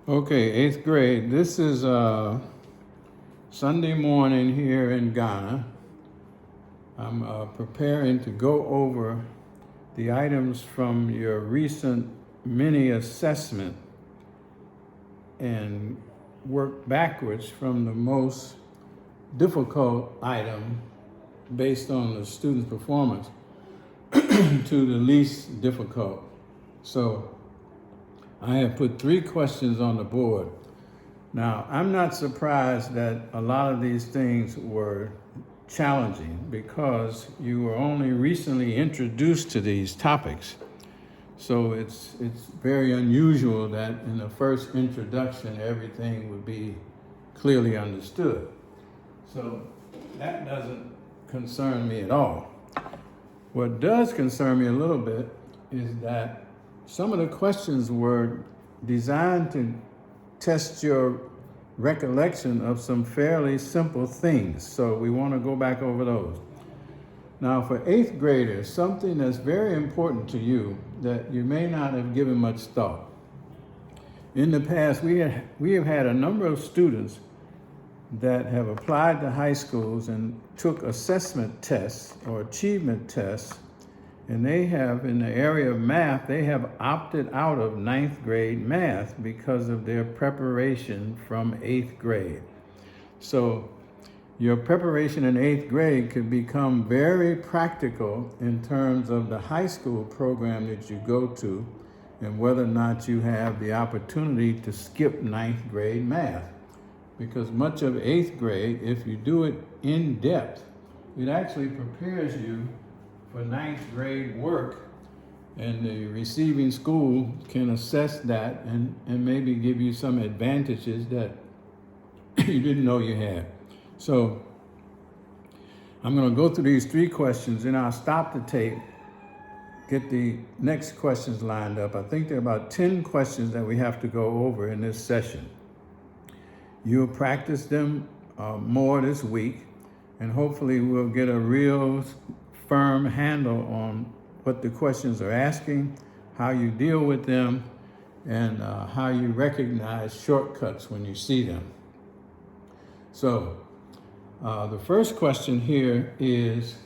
Okay, eighth grade. This is Sunday morning here in Ghana. I'm preparing to go over the items from your recent mini assessment and work backwards from the most difficult item based on the student's performance to the least difficult. So I have put 3 questions on the board. Now, I'm not surprised that a lot of these things were challenging because you were only recently introduced to these topics. So it's very unusual that in the first introduction, everything would be clearly understood. So that doesn't concern me at all. What does concern me a little bit is that some of the questions were designed to test your recollection of some fairly simple things. So we want to go back over those. Now for 8th graders, something that's very important to you that you may not have given much thought. In the past, we have had a number of students that have applied to high schools and took assessment tests or achievement tests, and they have, in the area of math, they have opted out of 9th grade math because of their preparation from 8th grade. So your preparation in 8th grade could become very practical in terms of the high school program that you go to and whether or not you have the opportunity to skip 9th grade math. Because much of 8th grade, if you do it in depth, it actually prepares you for 9th grade work, and the receiving school can assess that and maybe give you some advantages that you didn't know you had. So I'm going to go through these 3 questions, and I'll stop the tape, get the next questions lined up. I think there are about 10 questions that we have to go over in this session. You'll practice them more this week, and hopefully we'll get a real firm handle on what the questions are asking, how you deal with them, and how you recognize shortcuts when you see them. So the first question here is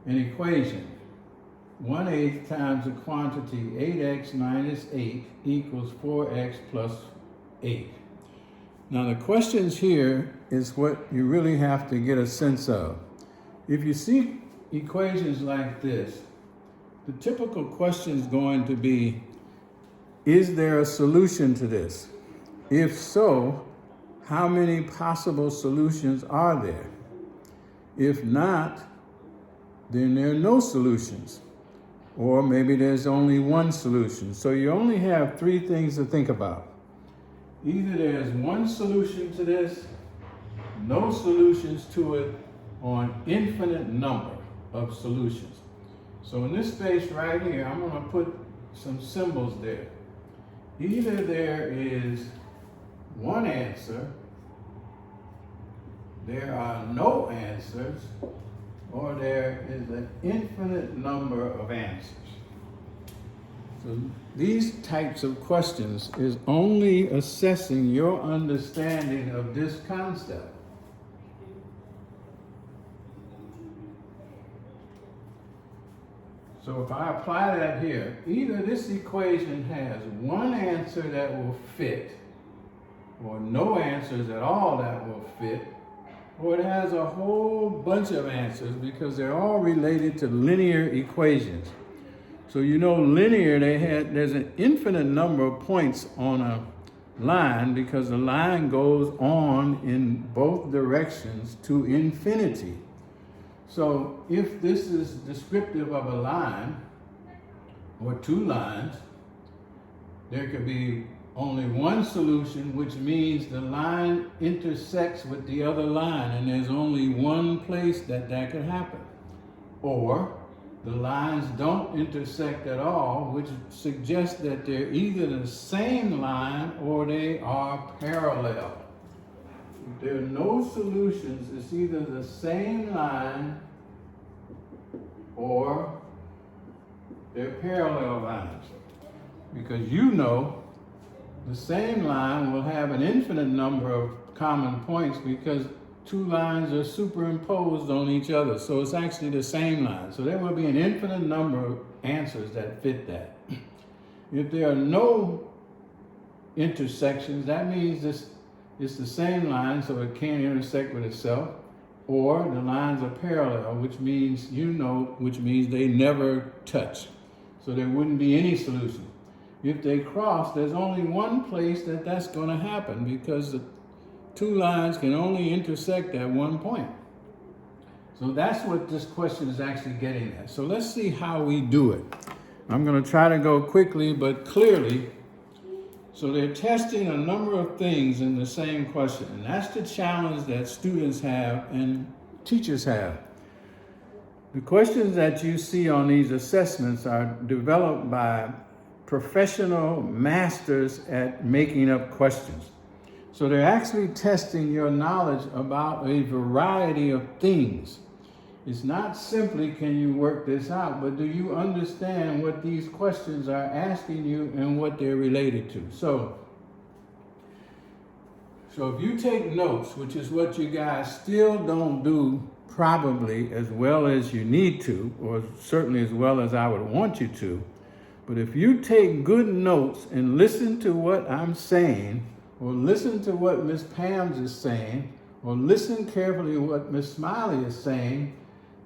an equation. 1/8 times the quantity 8x minus 8 equals 4x plus 8. Now the questions here is what you really have to get a sense of. If you see equations like this, the typical question is going to be, is there a solution to this? If so, how many possible solutions are there? If not, then there are no solutions. Or maybe there's only one solution. So you only have 3 things to think about. Either there's one solution to this, no solutions to it, or an infinite number of solutions. So in this space right here, I'm going to put some symbols there. Either there is one answer, there are no answers, or there is an infinite number of answers. So these types of questions is only assessing your understanding of this concept. So if I apply that here, either this equation has one answer that will fit, or no answers at all that will fit, or it has a whole bunch of answers because they're all related to linear equations. So you know linear, there's an infinite number of points on a line because the line goes on in both directions to infinity. So if this is descriptive of a line or 2 lines, there could be only one solution, which means the line intersects with the other line, and there's only one place that could happen. Or the lines don't intersect at all, which suggests that they're either the same line or they are parallel. If there are no solutions, it's either the same line or they're parallel lines. Because you know the same line will have an infinite number of common points because two lines are superimposed on each other. So it's actually the same line. So there will be an infinite number of answers that fit that. If there are no intersections, that means it's the same line, so it can't intersect with itself. Or the lines are parallel, which means they never touch. So there wouldn't be any solution. If they cross, there's only one place that's going to happen because the two lines can only intersect at one point. So that's what this question is actually getting at. So let's see how we do it. I'm going to try to go quickly but clearly. So they're testing a number of things in the same question, and that's the challenge that students have and teachers have. The questions that you see on these assessments are developed by professional masters at making up questions. So they're actually testing your knowledge about a variety of things. It's not simply, can you work this out, but do you understand what these questions are asking you and what they're related to? So if you take notes, which is what you guys still don't do probably as well as you need to, or certainly as well as I would want you to, but if you take good notes and listen to what I'm saying, or listen to what Miss Pam's is saying, or listen carefully to what Miss Smiley is saying,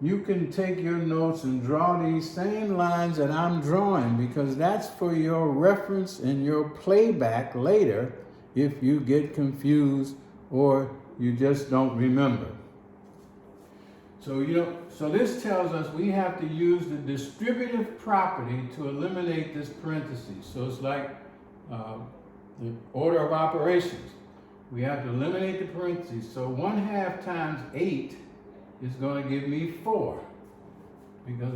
you can take your notes and draw these same lines that I'm drawing, because that's for your reference and your playback later if you get confused or you just don't remember. So this tells us we have to use the distributive property to eliminate this parenthesis. So it's like the order of operations. We have to eliminate the parentheses. So 1/2 times 8 is going to give me 4. Because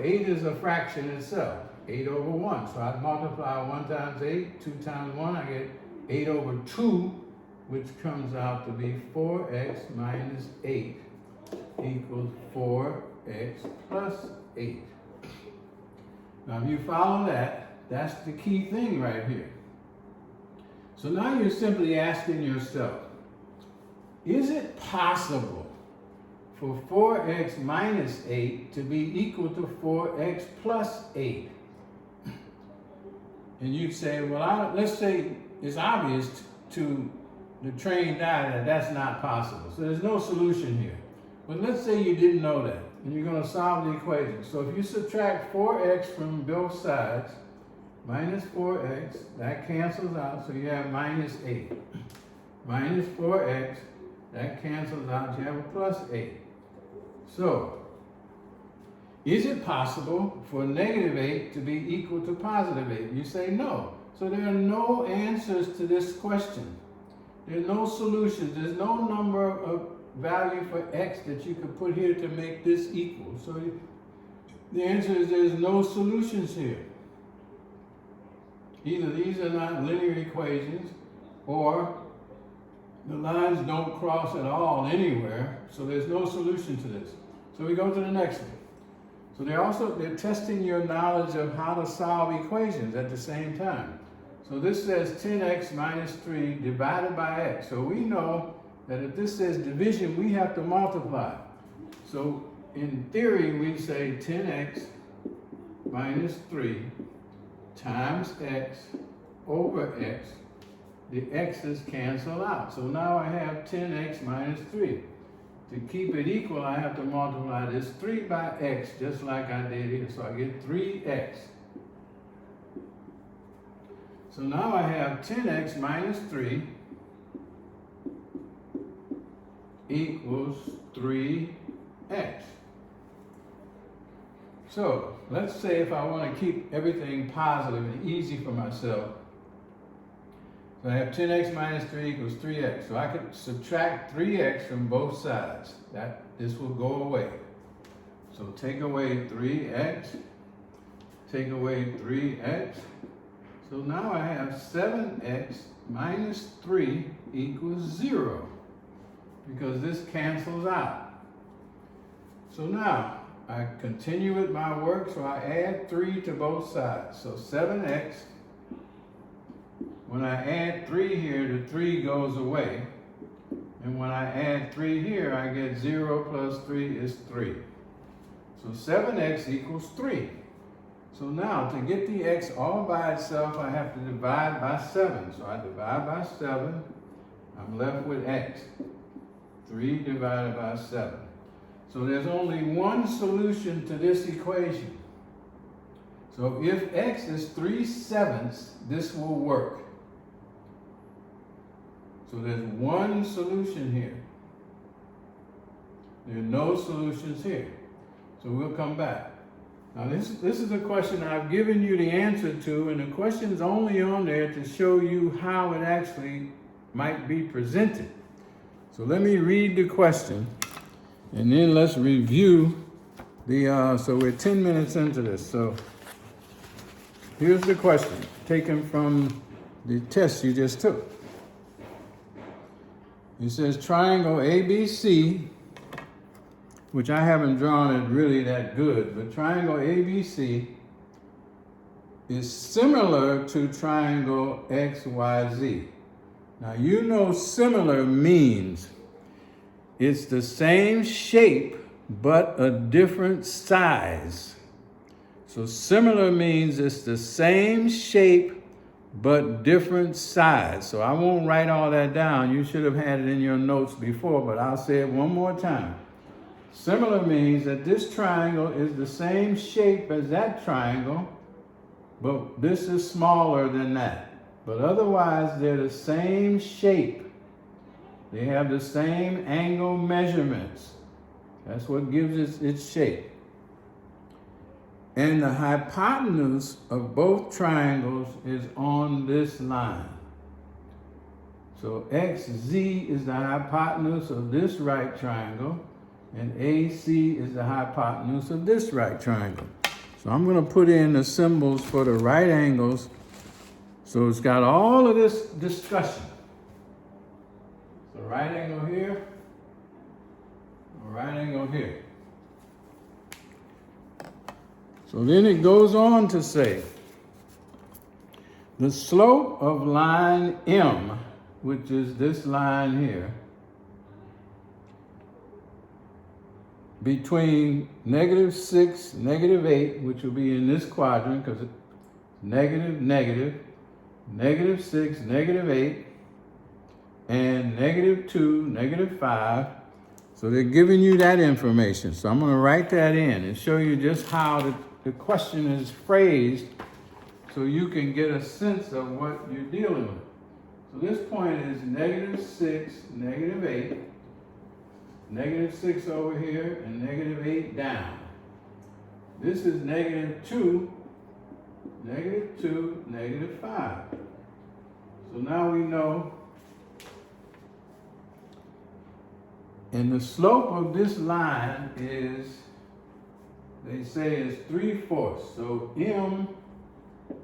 8 is a fraction itself, 8 over 1. So I multiply 1 times 8, 2 times 1, I get 8 over 2, which comes out to be 4x minus 8 equals 4x plus 8. Now if you follow that, that's the key thing right here. So now you're simply asking yourself, is it possible for 4x minus 8 to be equal to 4x plus 8? And you'd say, well, let's say it's obvious to the trained eye that that's not possible. So there's no solution here. But let's say you didn't know that, and you're going to solve the equation. So if you subtract 4x from both sides, minus 4x, that cancels out, so you have minus 8. Minus 4x, that cancels out, you have a plus 8. So, is it possible for negative 8 to be equal to positive 8? You say no. So there are no answers to this question. There are no solutions. There's no number of value for x that you could put here to make this equal. So the answer is there's no solutions here. Either these are not linear equations, or the lines don't cross at all anywhere, so there's no solution to this. So we go to the next one. So they're testing your knowledge of how to solve equations at the same time. So this says 10x minus 3 divided by x. So we know that if this says division, we have to multiply. So in theory, we say 10x minus 3 times x over x. The x's cancel out. So now I have 10x minus 3. To keep it equal, I have to multiply this 3 by x, just like I did here. So I get 3x. So now I have 10x minus 3 equals 3x. So let's say if I want to keep everything positive and easy for myself, so I have 10x minus 3 equals 3x. So I could subtract 3x from both sides. This will go away. So take away 3x, take away 3x. So now I have 7x minus 3 equals 0, because this cancels out. So now I continue with my work, so I add 3 to both sides. So 7x when I add 3 here, the 3 goes away. And when I add 3 here, I get 0 plus 3 is 3. So 7x equals 3. So now, to get the x all by itself, I have to divide by 7. So I divide by 7, I'm left with x. 3 divided by 7. So there's only one solution to this equation. So if x is 3/7, this will work. So there's one solution here. There are no solutions here. So we'll come back. Now this is a question I've given you the answer to, and the question is only on there to show you how it actually might be presented. So let me read the question, and then let's review the, so we're 10 minutes into this. So here's the question, taken from the test you just took. It says triangle ABC, which I haven't drawn it really that good, but triangle ABC is similar to triangle XYZ. Now you know similar means it's the same shape but a different size. So similar means it's the same shape but different size. So I won't write all that down. You should have had it in your notes before, but I'll say it one more time. Similar means that this triangle is the same shape as that triangle, but this is smaller than that. But otherwise, they're the same shape. They have the same angle measurements. That's what gives it its shape. And the hypotenuse of both triangles is on this line. So XZ is the hypotenuse of this right triangle, and AC is the hypotenuse of this right triangle. So I'm going to put in the symbols for the right angles. So it's got all of this discussion. So right angle here, right angle here. So then it goes on to say, the slope of line M, which is this line here, between -6, -8, which will be in this quadrant because it's negative, negative, -6, -8, and -2, -5. So they're giving you that information. So I'm going to write that in and show you just how the question is phrased so you can get a sense of what you're dealing with. So this point is -6, -8, -6 over here, and -8 down. This is -2, -2, -5. So now we know, and the slope of this line is, they say is 3/4. So M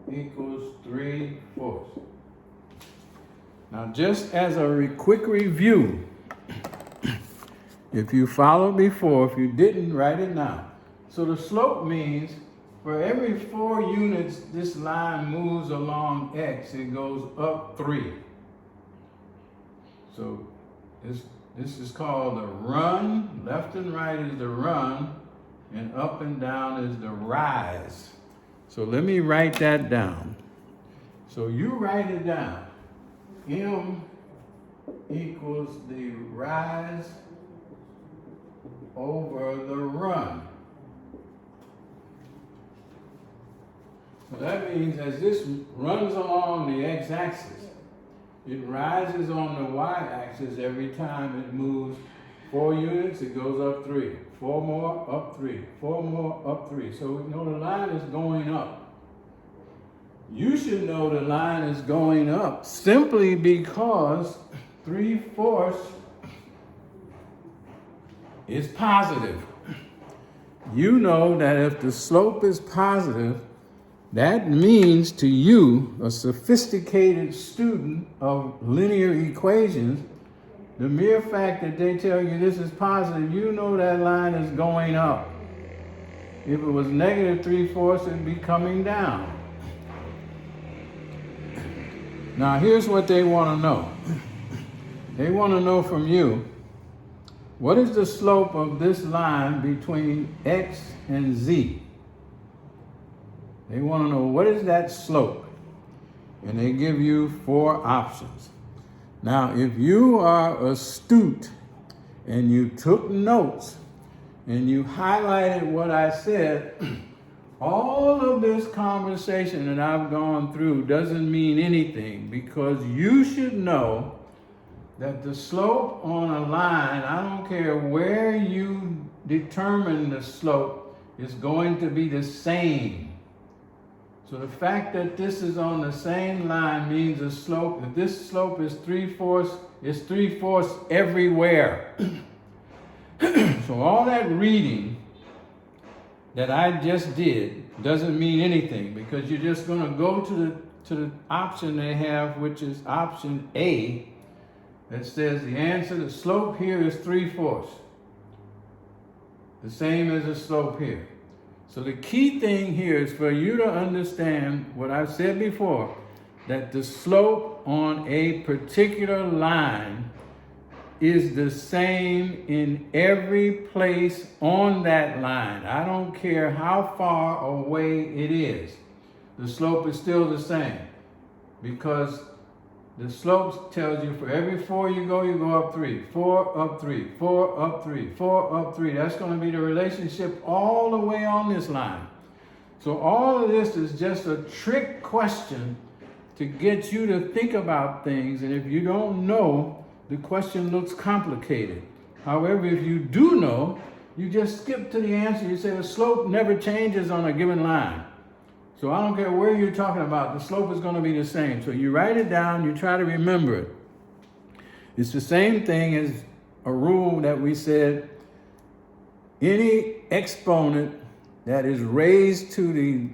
equals 3/4. Now just as a quick review, if you followed before, if you didn't, write it now. So the slope means for every 4 units this line moves along X, it goes up 3. So this is called the run. Left and right is the run, and up and down is the rise. So let me write that down. So you write it down. M equals the rise over the run. So that means as this runs along the x-axis, it rises on the y-axis every time it moves 4 units, it goes up 3. 4 more, up 3. 4 more, up 3. So we know the line is going up. You should know the line is going up simply because 3/4 is positive. You know that if the slope is positive, that means to you, a sophisticated student of linear equations, the mere fact that they tell you this is positive, you know that line is going up. If it was -3/4, it'd be coming down. Now here's what they want to know. They want to know from you, what is the slope of this line between X and Z? They want to know what is that slope? And they give you 4 options. Now, if you are astute and you took notes and you highlighted what I said, all of this conversation that I've gone through doesn't mean anything, because you should know that the slope on a line, I don't care where you determine the slope, is going to be the same. So the fact that this is on the same line means the slope, if this slope is 3/4, it's 3/4 everywhere. So all that reading that I just did doesn't mean anything, because you're just going to go to the option they have, which is option A, that says the answer, the slope here is 3/4. The same as the slope here. So the key thing here is for you to understand what I've said before, that the slope on a particular line is the same in every place on that line. I don't care how far away it is. The slope is still the same, because the slope tells you for every 4 you go up 3, 4 up 3, 4 up 3, 4 up 3. That's going to be the relationship all the way on this line. So all of this is just a trick question to get you to think about things. And if you don't know, the question looks complicated. However, if you do know, you just skip to the answer. You say the slope never changes on a given line. So I don't care where you're talking about, the slope is going to be the same. So you write it down, you try to remember it. It's the same thing as a rule that we said, any exponent that is raised to the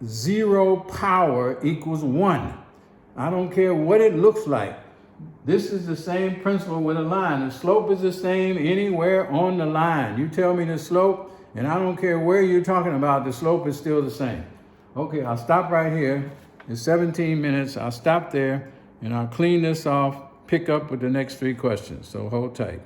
0 power equals 1. I don't care what it looks like. This is the same principle with a line. The slope is the same anywhere on the line. You tell me the slope, and I don't care where you're talking about, the slope is still the same. Okay, I'll stop right here. It's 17 minutes. I'll stop there and I'll clean this off, pick up with the next 3 questions. So hold tight.